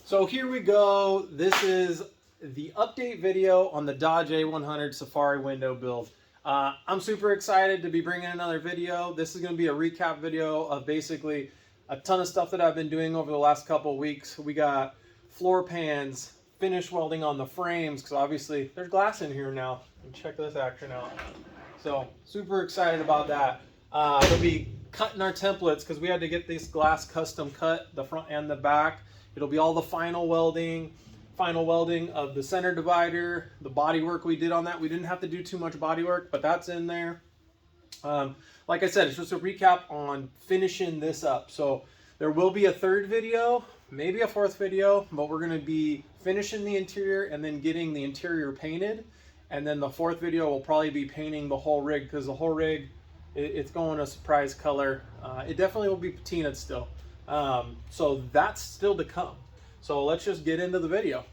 So here we go. This is the update video on the Dodge A-100 Safari window build. I'm super excited to be bringing another video. This is going to be a recap video of basically a ton of stuff that I've been doing over the last couple of weeks. We got floor pans, finish welding on the frames, because obviously there's glass in here now. And check this action out. So super excited about that. We'll be cutting our templates because we had to get this glass custom cut, the front and the back. It'll be all the final welding of the center divider, the body work we did on that. We didn't have to do too much body work, but that's in there. Like I said, it's just a recap on finishing this up. So there will be a third video, maybe a fourth video, but we're going to be finishing the interior and then getting the interior painted. And then the fourth video will probably be painting the whole rig, because the whole rig, it's going a surprise color. It definitely will be patinaed still. So that's still to come. So let's just get into the video.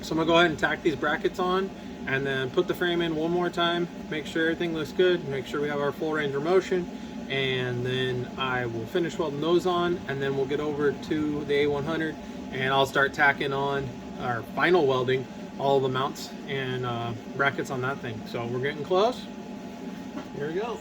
So I'm gonna go ahead and tack these brackets on and then put the frame in one more time, make sure everything looks good, make sure we have our full range of motion, and then I will finish welding those on, and then we'll get over to the A-100 and I'll start tacking on our final welding, all the mounts and brackets on that thing. So we're getting close. Here we go.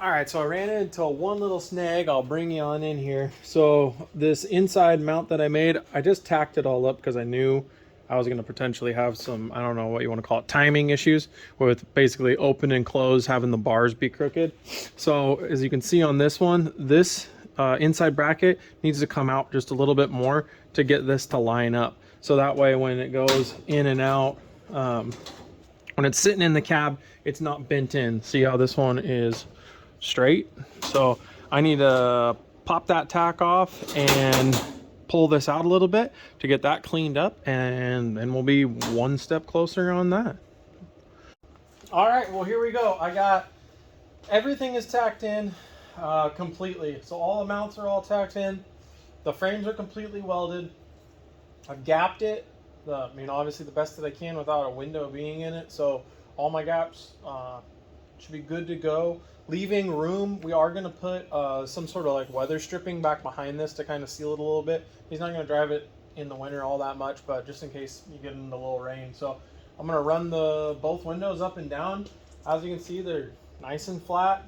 Alright, so I ran into one little snag. I'll bring you on in here. So this inside mount that I made, I just tacked it all up because I knew I was going to potentially have some, I don't know what you want to call it, timing issues with basically open and close, having the bars be crooked. So as you can see on this one, this inside bracket needs to come out just a little bit more to get this to line up. So that way when it goes in and out, when it's sitting in the cab, it's not bent in. See how this one is straight? So I need to pop that tack off and pull this out a little bit to get that cleaned up, and then we'll be one step closer on that. All right, well, here we go. I got everything is tacked in completely. So all the mounts are all tacked in. The frames are completely welded. I've gapped it, obviously the best that I can without a window being in it. So all my gaps should be good to go. Leaving room, we are going to put some sort of like weather stripping back behind this to kind of seal it a little bit. He's not going to drive it in the winter all that much, but just in case you get into a little rain. So I'm going to run both windows up and down. As you can see, they're nice and flat.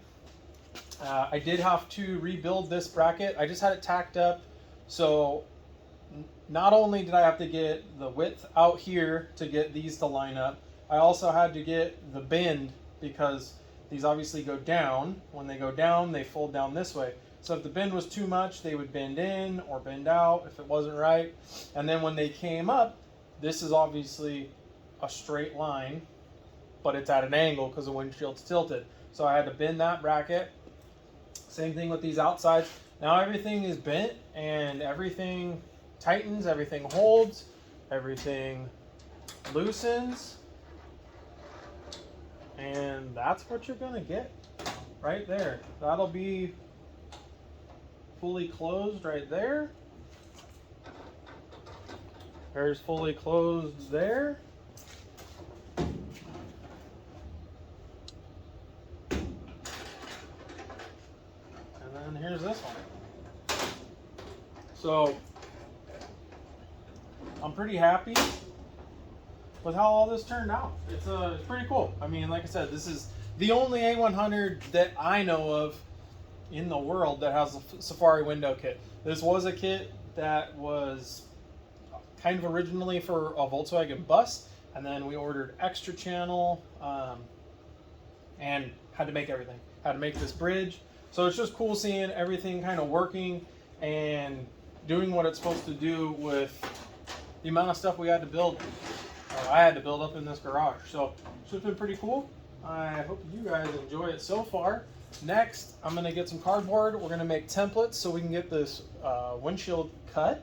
I did have to rebuild this bracket. I just had it tacked up. So not only did I have to get the width out here to get these to line up, I also had to get the bend, because these obviously go down. When they go down, they fold down this way. So if the bend was too much, they would bend in or bend out if it wasn't right. And then when they came up, this is obviously a straight line, but it's at an angle because the windshield's tilted. So I had to bend that bracket. Same thing with these outsides. Now everything is bent and everything tightens, everything holds, everything loosens. And that's what you're gonna get right there. That'll be fully closed right there. There's fully closed there. And then here's this one. So I'm pretty happy with how all this turned out. It's pretty cool. I mean, like I said, this is the only A-100 that I know of in the world that has a Safari window kit. This was a kit that was kind of originally for a Volkswagen bus, and then we ordered extra channel and had to make everything. Had to make this bridge. So it's just cool seeing everything kind of working and doing what it's supposed to do with the amount of stuff we had to build. I had to build up in this garage. So it's just been pretty cool. I hope you guys enjoy it so far. Next, I'm gonna get some cardboard. We're gonna make templates so we can get this windshield cut.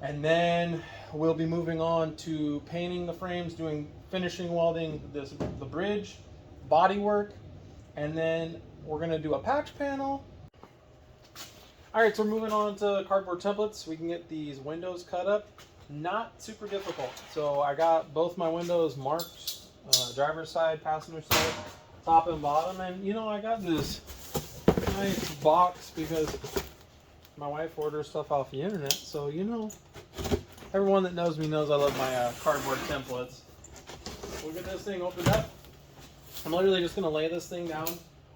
And then we'll be moving on to painting the frames, doing finishing welding the bridge, body work, and then we're gonna do a patch panel. All right, so we're moving on to cardboard templates. We can get these windows cut up. Not super difficult. So I got both my windows marked, driver's side, passenger side, top and bottom. And you know, I got this nice box because my wife orders stuff off the internet. So, you know, everyone that knows me knows I love my cardboard templates. We'll get this thing opened up. I'm literally just gonna lay this thing down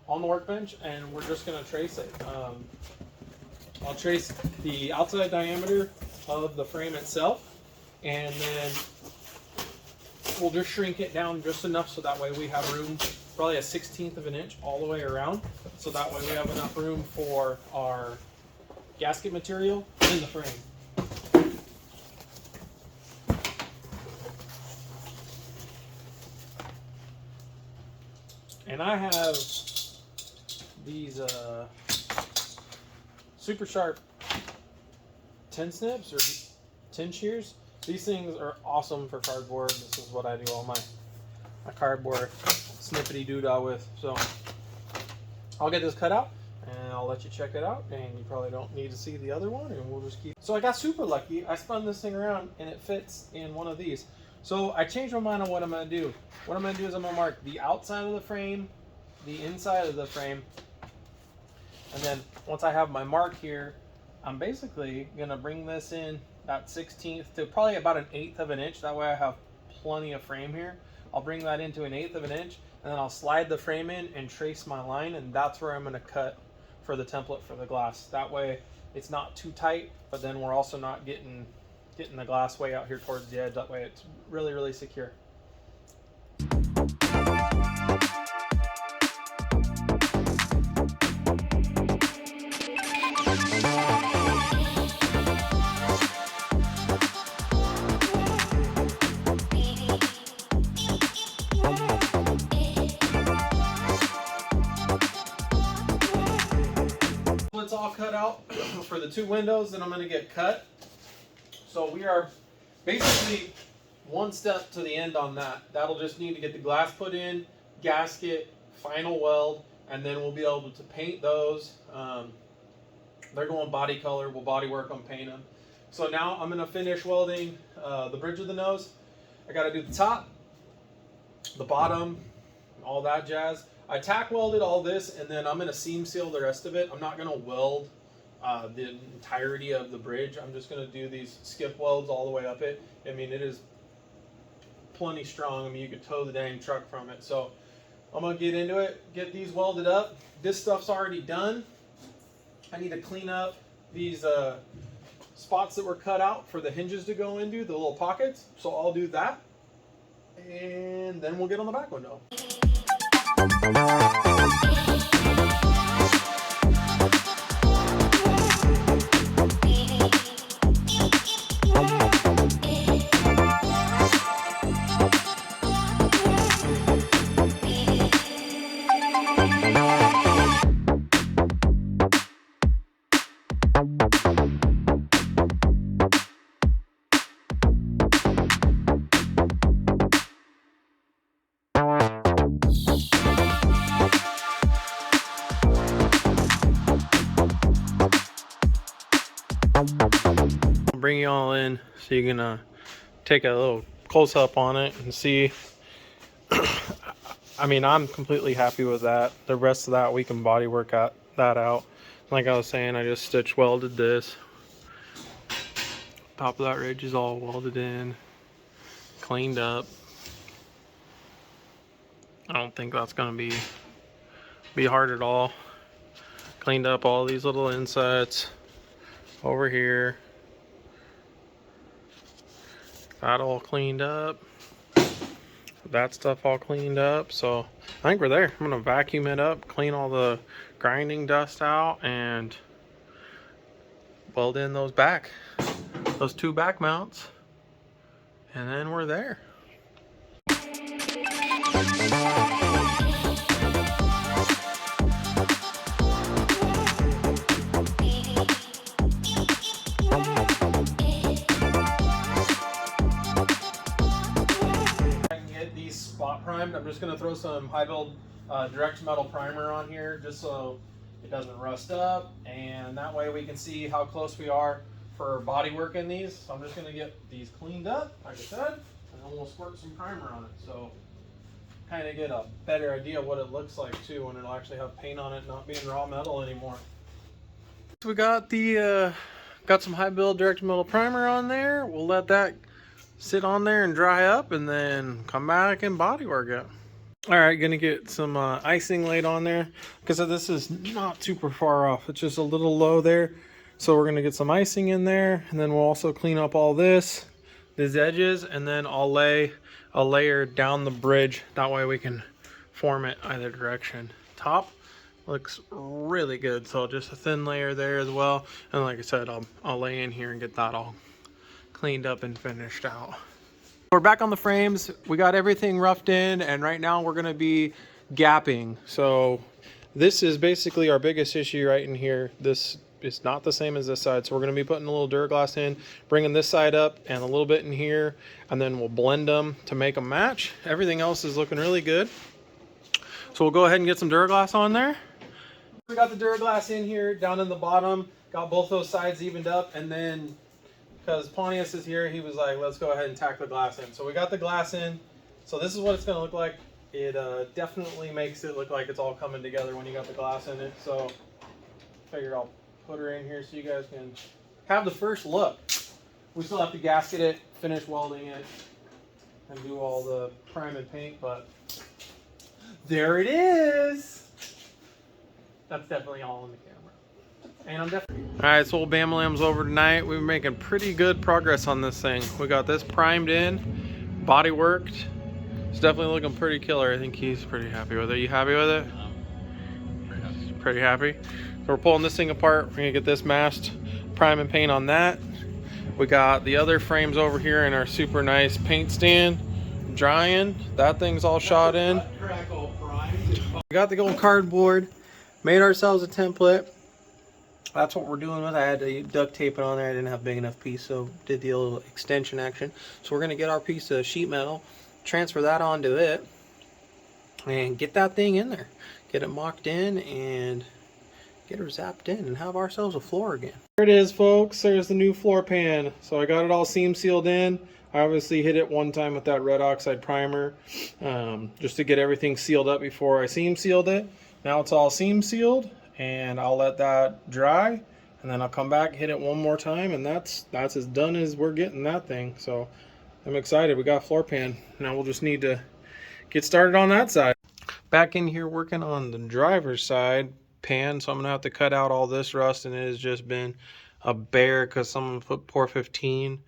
on the workbench and we're just gonna trace it. I'll trace the outside diameter of the frame itself, and then we'll just shrink it down just enough so that way we have room, probably a 1/16 of an inch all the way around, so that way we have enough room for our gasket material in the frame. And I have these super sharp tin snips or tin shears. These things are awesome for cardboard. This is what I do all my cardboard snippety doodah with. So I'll get this cut out and I'll let you check it out, and you probably don't need to see the other one, and we'll just keep. So I got super lucky. I spun this thing around and it fits in one of these. So I changed my mind on what I'm gonna do. What I'm gonna do is I'm gonna mark the outside of the frame, the inside of the frame, and then once I have my mark here, I'm basically gonna bring this in that 1/16 to probably about an 1/8 of an inch. That way I have plenty of frame here. I'll bring that into an 1/8 of an inch, and then I'll slide the frame in and trace my line, and that's where I'm gonna cut for the template for the glass. That way it's not too tight, but then we're also not getting the glass way out here towards the edge. That way it's really, really secure. It's all cut out for the two windows that I'm going to get cut. So we are basically one step to the end on that. That'll just need to get the glass put in, gasket, final weld, and then we'll be able to paint those. They're going body color. We'll body work them, paint them. So now I'm going to finish welding the bridge of the nose. I got to do the top, the bottom, all that jazz. I tack welded all this, and then I'm going to seam seal the rest of it. I'm not going to weld the entirety of the bridge. I'm just going to do these skip welds all the way up it. I mean, it is plenty strong. I mean, you could tow the dang truck from it. So I'm going to get into it, get these welded up. This stuff's already done. I need to clean up these spots that were cut out for the hinges to go into, the little pockets. So I'll do that, and then we'll get on the back window. Bring you all in so you can take a little close up on it and see. I mean, I'm completely happy with that. The rest of that we can body work that out. Like I was saying, I just stitch welded this. Top of that ridge is all welded in, cleaned up. I don't think that's gonna be hard at all. Cleaned up all these little insets over here. That all cleaned up. That stuff all cleaned up. So I think we're there. I'm gonna vacuum it up, clean all the grinding dust out, and weld in those two back mounts, and then we're there. primed. I'm just going to throw some high build direct metal primer on here just so it doesn't rust up, and that way we can see how close we are for body work in these. So I'm just going to get these cleaned up, like I said, and then we'll squirt some primer on it. So kind of get a better idea of what it looks like too when it'll actually have paint on it, not being raw metal anymore. So we got the got some high build direct metal primer on there. We'll let that sit on there and dry up, and then come back and body work it. All right, gonna get some icing laid on there because this is not super far off. It's just a little low there. So we're gonna get some icing in there, and then we'll also clean up all these edges, and then I'll lay a layer down the bridge. That way we can form it either direction. Top looks really good, so just a thin layer there as well. And like I said, I'll lay in here and get that all cleaned up and finished out. We're back on the frames. We got everything roughed in, and right now we're gonna be gapping. So this is basically our biggest issue right in here. This is not the same as this side, so we're gonna be putting a little Duraglass in, bringing this side up and a little bit in here, and then we'll blend them to make them match. Everything else is looking really good. So we'll go ahead and get some Duraglass on there. We got the Duraglass in here, down in the bottom, got both those sides evened up, and then because Pontius is here, he was like, let's go ahead and tack the glass in. So we got the glass in. So this is what it's going to look like. It definitely makes it look like it's all coming together when you got the glass in it. So figured I'll put her in here so you guys can have the first look. We still have to gasket it, finish welding it, and do all the prime and paint, but there it is. That's definitely all in the camera. And I'm definitely... Alright, so old Bam-Lam's over tonight. We've been making pretty good progress on this thing. We got this primed in, body worked. It's definitely looking pretty killer. I think he's pretty happy with it. You happy with it? Pretty happy. So we're pulling this thing apart. We're gonna get this masked, prime and paint on that. We got the other frames over here in our super nice paint stand, drying. That thing's all shot in. We got the old cardboard, made ourselves a template. That's what we're doing with it. I had to duct tape it on there. I didn't have a big enough piece, so did the little extension action. So we're going to get our piece of sheet metal, transfer that onto it, and get that thing in there. Get it mocked in and get her zapped in and have ourselves a floor again. There it is, folks. There's the new floor pan. So I got it all seam sealed in. I obviously hit it one time with that red oxide primer just to get everything sealed up before I seam sealed it. Now it's all seam sealed, and I'll let that dry, and then I'll come back, hit it one more time, and that's as done as we're getting that thing. So I'm excited. We got floor pan. Now we'll just need to get started on that side. Back in here working on the driver's side pan, so I'm gonna have to cut out all this rust, and it has just been a bear because someone put Pour 15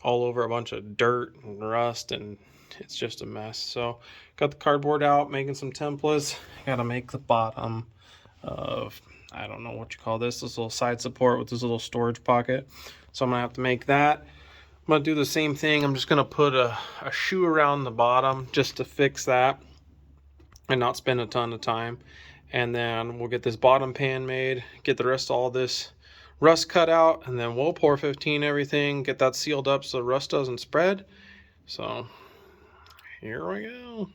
all over a bunch of dirt and rust, and it's just a mess. So got the cardboard out, making some templates. Gotta make the bottom of, I don't know what you call this little side support with this little storage pocket. So I'm gonna have to make that. I'm gonna do the same thing. I'm just gonna put a shoe around the bottom just to fix that and not spend a ton of time. And then we'll get this bottom pan made, get the rest of all this rust cut out, and then we'll Pour 15 everything, get that sealed up so the rust doesn't spread. So here we go.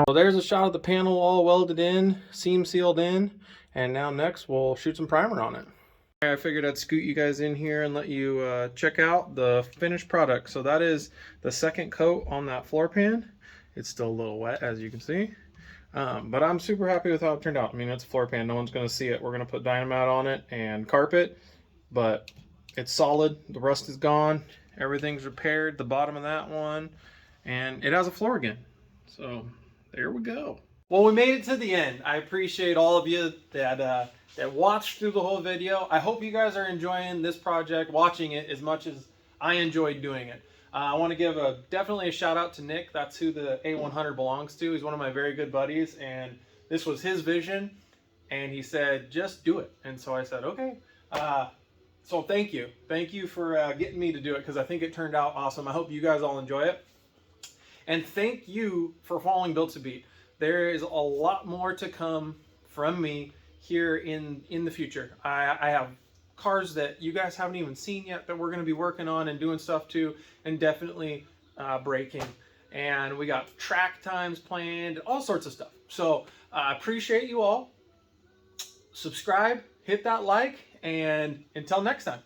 So there's a shot of the panel all welded in, seam sealed in, and now next we'll shoot some primer on it. I figured I'd scoot you guys in here and let you check out the finished product. So that is the second coat on that floor pan. It's still a little wet, as you can see. But I'm super happy with how it turned out. I mean, it's a floor pan. No one's going to see it. We're going to put Dynamat on it and carpet, but it's solid. The rust is gone. Everything's repaired. The bottom of that one, and it has a floor again. So there we go. Well, we made it to the end. I appreciate all of you that watched through the whole video. I hope you guys are enjoying this project, watching it as much as I enjoyed doing it. I want to give definitely a shout out to Nick. That's who the A-100 belongs to. He's one of my very good buddies, and this was his vision, and he said, just do it. And so I said, okay. So thank you. Thank you for getting me to do it, because I think it turned out awesome. I hope you guys all enjoy it. And thank you for following Built to Beat. There is a lot more to come from me here in the future. I have cars that you guys haven't even seen yet that we're going to be working on and doing stuff to, and definitely braking. And we got track times planned, all sorts of stuff. So I appreciate you all. Subscribe, hit that like, and until next time.